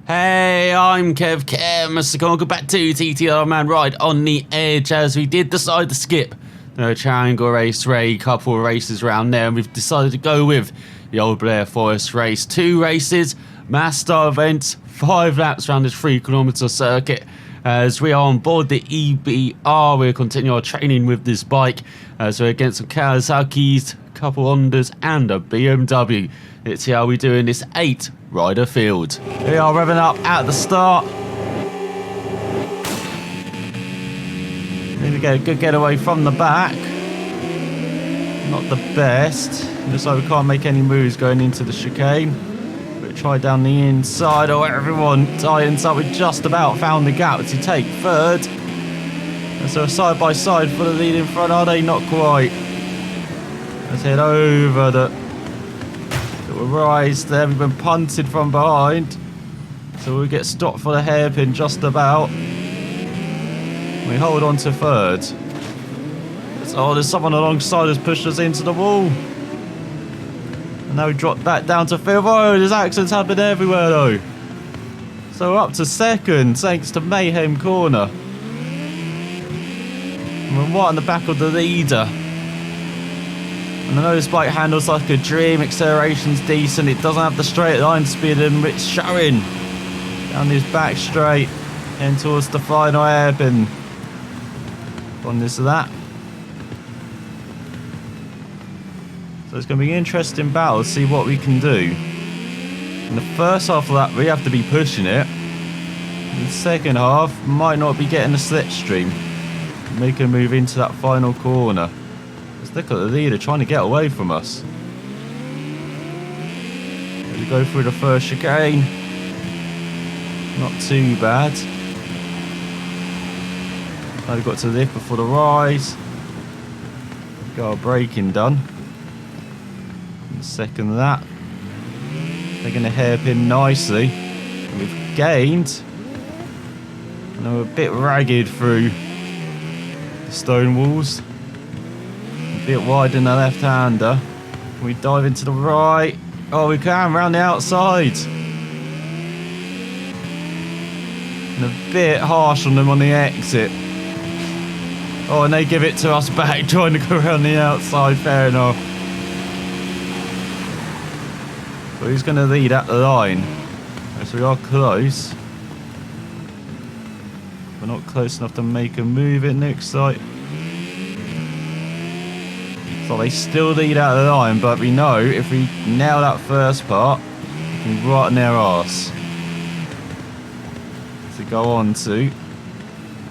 Hey, I'm Kev, Mr. Welcome back to TTR Man Ride on the Edge, as we did decide to skip the Triangle Race Ray, couple of races around there, and we've decided to go with the old Blair Forest race. 2 races, mass start events, 5 laps around this 3-kilometer circuit. As we are on board the EBR, we'll continue our training with this bike as we're against some Kawasaki's, a couple Hondas and a BMW. Let's see how we do in this 8-rider field. We are revving up at the start. Here we go, good getaway from the back. Not the best. Looks like we can't make any moves going into the chicane. But try down the inside. Oh, everyone tightens up. We just about found the gap to take third. And so side by side for the lead in front, are they? Not quite. Let's head over the rise there. We've been punted from behind. So we'll get stopped for the hairpin just about. We hold on to third. Oh, there's someone alongside us pushed us into the wall. And now we drop back down to fifth. Oh, there's accidents happening everywhere though. So we're up to second thanks to Mayhem Corner. And we're right on the back of the leader. And I know this bike handles like a dream. Acceleration's decent. It doesn't have the straight line speed, and it's showing down this back straight and towards the final hairpin on this lap. So it's going to be an interesting battle to see what we can do. In the first half of that, we have to be pushing it. In the second half, might not be getting the slipstream. Make a move into that final corner. Let's look at the leader trying to get away from us. We go through the first chicane. Not too bad. Now we've got to lift before the rise. Got our braking done. Second of that, taking the hairpin nicely, and we've gained, and we're a bit ragged through the stone walls, a bit wide in the left-hander. We dive into the right. Oh, we can round the outside, and a bit harsh on them on the exit. Oh, and they give it to us back, trying to go around the outside. Fair enough. But who's going to lead at the line? So we are close. We're not close enough to make a move, it looks like. So they still lead out the line, but we know if we nail that first part, we can right on their arse. To go on to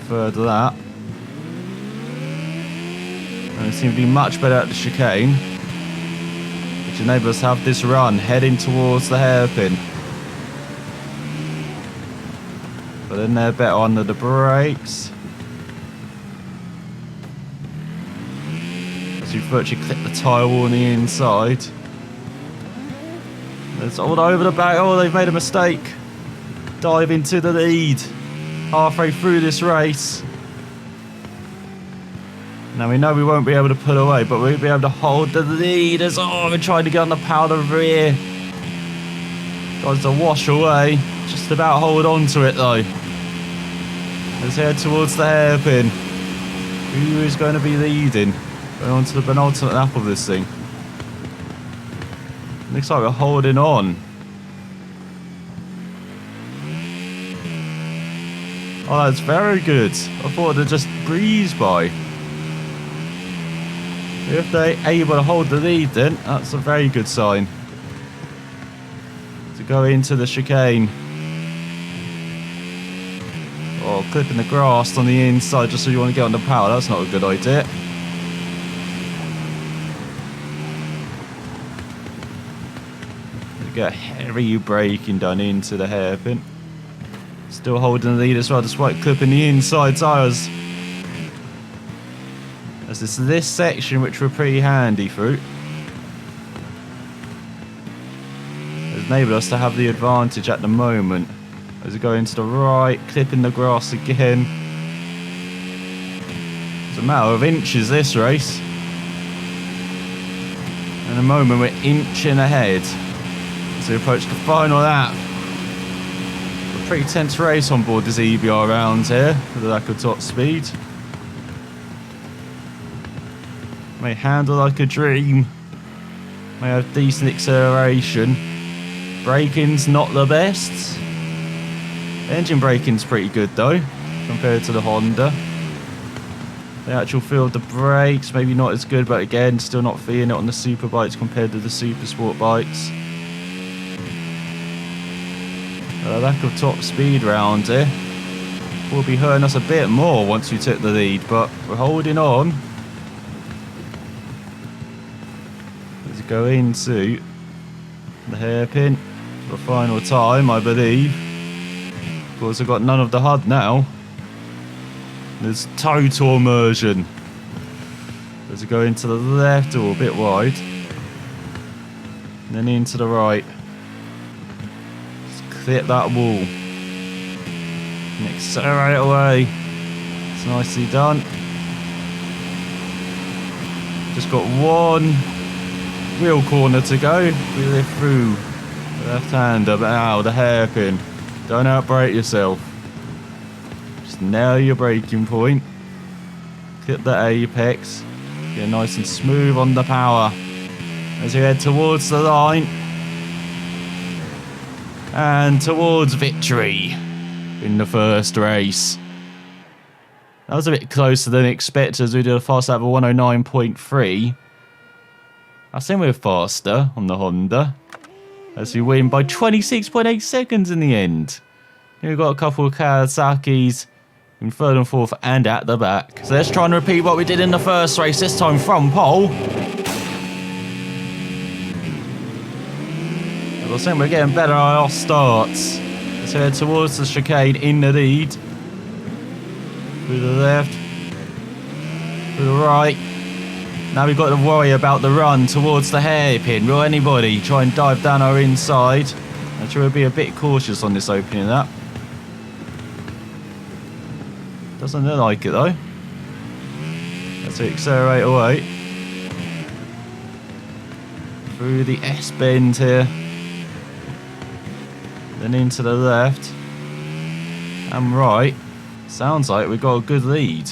third lap. And we seem to be much better at the chicane, which enables us to have this run heading towards the hairpin. But then they're better under the brakes. As we virtually clip the tyre wall on the inside. It's all over the back. Oh, they've made a mistake. Dive into the lead halfway through this race. Now we know we won't be able to pull away, but we'll be able to hold the lead as we're trying to get on the powder rear. Tries to wash away. Just about hold on to it though. Let's head towards the hairpin. Who is going to be leading? Going on to the penultimate lap of this thing. Looks like we're holding on. Oh, that's very good. I thought they'd just breeze by. If they're able to hold the lead, then that's a very good sign. To go into the chicane. Oh, clipping the grass on the inside just so you want to get on the power. That's not a good idea. We get heavy braking done into the hairpin. Still holding the lead as well, despite clipping the inside tyres. As it's this section which we're pretty handy through. It's enabled us to have the advantage at the moment. As we go into the right, clipping the grass again. It's a matter of inches this race. In a moment we're inching ahead as we approach the final lap. Pretty tense race on board this EBR round here with the lack of top speed. May handle like a dream. May have decent acceleration. Braking's not the best. Engine braking's pretty good though, compared to the Honda. The actual feel of the brakes, maybe not as good, but again, still not feeling it on the super bikes compared to the super sport bikes. A lack of top speed round here will be hurting us a bit more once we took the lead, but we're holding on. Let's go into the hairpin for the final time, I believe. Of course, I've got none of the HUD now. There's total immersion. Let's go into the left, or a bit wide, and then into the right. Clip that wall and accelerate away. It's nicely done. Just got one wheel corner to go. We lift through the left hander, but now the hairpin. Don't outbrake yourself. Just nail your braking point. Clip the apex. Get nice and smooth on the power as you head towards the line. And towards victory in the first race. That was a bit closer than expected as we did a fast lap of 109.3. I think we're faster on the Honda as we win by 26.8 seconds in the end. We've got a couple of Kawasaki's in third and fourth and at the back. So let's try and repeat what we did in the first race, this time from pole. I think we're getting better at our starts. Let's head towards the chicane in the lead. Through the left. Through the right. Now we've got to worry about the run towards the hairpin. Will anybody try and dive down our inside? I'm sure we'll be a bit cautious on this opening lap. Doesn't look like it though. Let's accelerate away. Through the S-bend here. Then into the left and right. Sounds like we've got a good lead.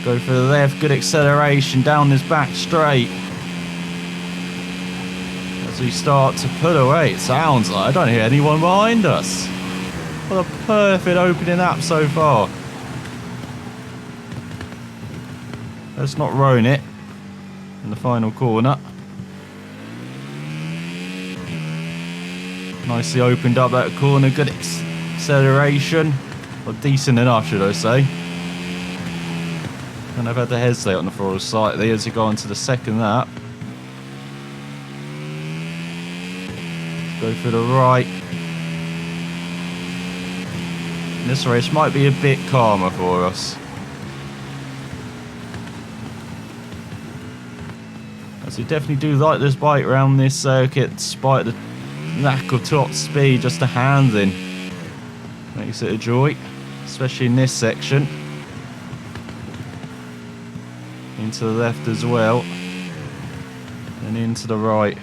Go for the left, good acceleration down this back straight. As we start to pull away, it sounds like I don't hear anyone behind us. What a perfect opening lap so far. Let's not ruin it in the final corner. Nicely opened up that corner, good acceleration. Or decent enough, should I say. And I've had to hesitate on the throttle slightly as you go into the second lap. Go for the right. And this race might be a bit calmer for us. As we definitely do like this bike around this circuit, despite the lack of top speed, just the handling makes it a joy, especially in this section. Into the left as well, and into the right.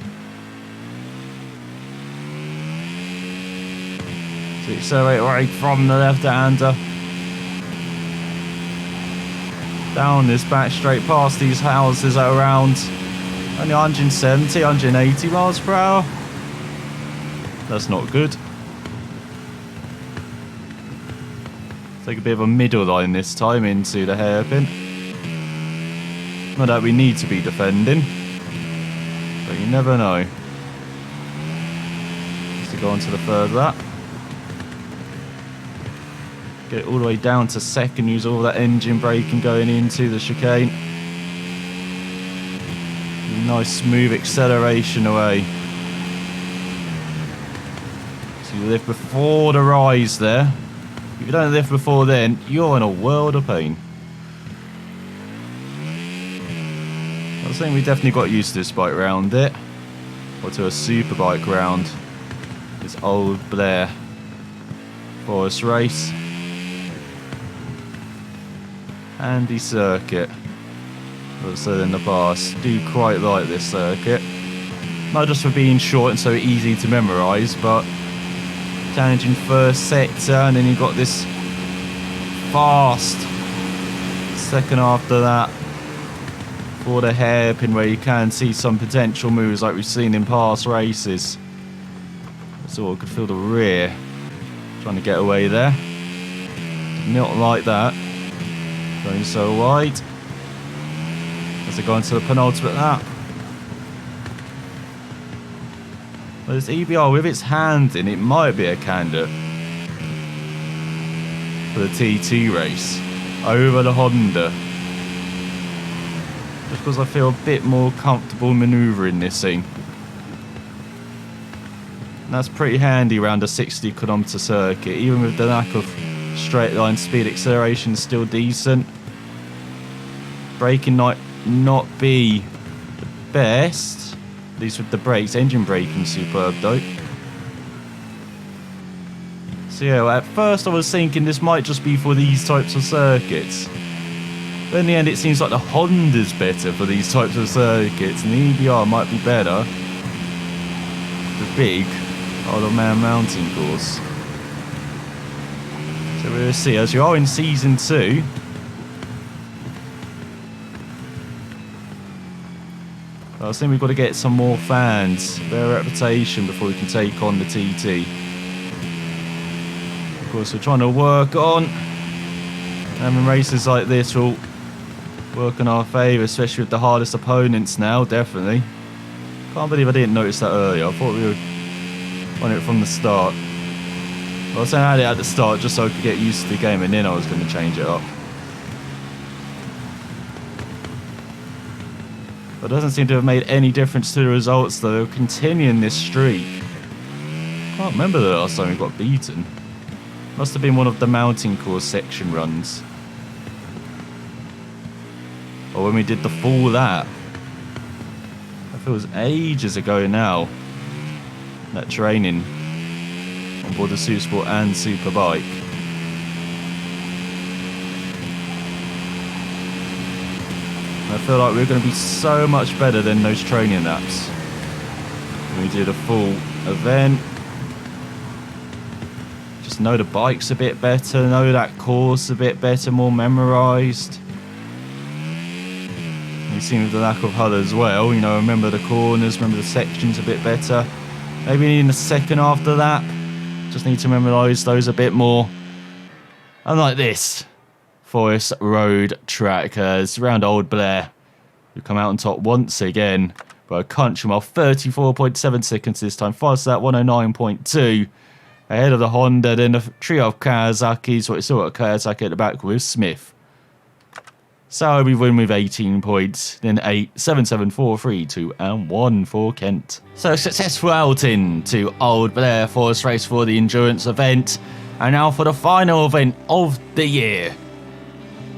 So accelerate right from the left hander. Down this back straight past these houses at around only 170, 180 miles per hour. That's not good. Take a bit of a middle line this time into the hairpin. Not that we need to be defending, but you never know. Just to go on to the third lap. Get it all the way down to second, use all that engine braking going into the chicane. Nice smooth acceleration away. So you lift before the rise there. If you don't lift before then, you're in a world of pain. I think we definitely got used to this bike round it. Or to a super bike round. This old Blair Forest race. Handy circuit. As I said in the past, do quite like this circuit. Not just for being short and so easy to memorise, but challenging first sector, and then you've got this fast second after that for the hairpin, where you can see some potential moves like we've seen in past races. So I could feel the rear trying to get away there. Not like that. Going so wide. As they go into the penultimate lap. Well, this EBR with its hand in, it might be a candidate for the TT race over the Honda. Just because I feel a bit more comfortable manoeuvring this thing. And that's pretty handy around a 60 km circuit, even with the lack of straight line speed. Acceleration is still decent. Braking might not be the best, at least with the brakes. Engine braking superb though. So yeah, well, at first I was thinking this might just be for these types of circuits. But in the end it seems like the Honda's better for these types of circuits, and the EBR might be better. The big Isle of Man mountain course. So we'll see, as you are in season 2. I think we've got to get some more fans, their reputation, before we can take on the TT. Of course, we're trying to work on having races like this will work in our favour, especially with the hardest opponents now, definitely. Can't believe I didn't notice that earlier. I thought we were on it from the start. I was saying I had it at the start just so I could get used to the game, and then I was going to change it up. But it doesn't seem to have made any difference to the results though. Continuing this streak. Can't remember the last time we got beaten. Must have been one of the mountain course section runs. Or when we did the full lap. That feels ages ago now. That training on board the Supersport and Superbike. I feel like we're going to be so much better than those training laps when we did a full event. Just know the bike's a bit better, know that course a bit better, more memorised. You see with the lack of HUD as well, you know, remember the corners, remember the sections a bit better. Maybe in the second after that, just need to memorise those a bit more. Unlike this Forest Road track, as around Old Blair, we come out on top once again by a country mile, 34.7 seconds this time, fast that 109.2, ahead of the Honda, then the trio of Kawasaki's, what still got Kawasaki at the back with Smith. So we win with 18 points, then 8, 7, 7, 4, 3, 2, and 1 for Kent. So successful outing to Old Blair Forest Race for the endurance event, and now for the final event of the year.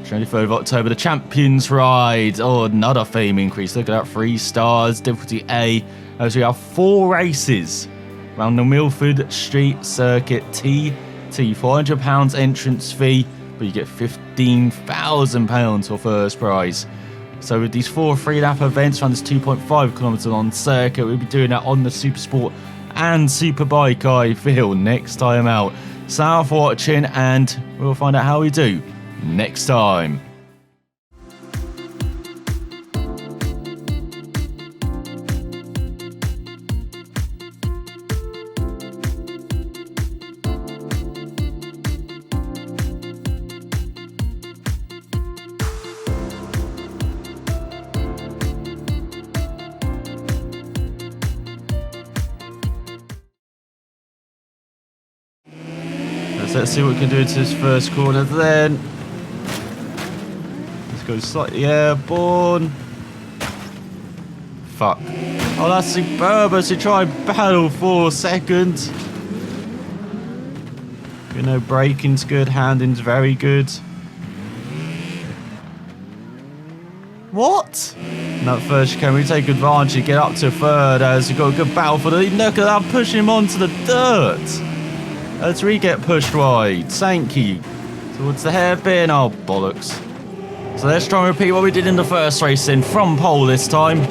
23rd of October, the Champions Ride. Oh, another theme increase. Look at that, 3 stars, difficulty A, as we have 4 races around the Milford Street Circuit TT. £400 entrance fee, but you get £15,000 for first prize. So with these 4 3-lap events around this 2.5 kilometres long circuit, we'll be doing that on the Supersport and Superbike, I feel, next time out. So thanks for watching, and we'll find out how we do next time. Let's see what we can do to this first corner then. Let's go slightly airborne. Fuck. Oh, that's superb as we try and battle for second. You know, braking's good, handling's very good. What? And that first can we take advantage and get up to third as we've got a good battle for the lead. Look at that, pushing him onto the dirt. As we get pushed wide, thank you. Towards the hairpin, oh bollocks. So let's try and repeat what we did in the first race then, from pole this time.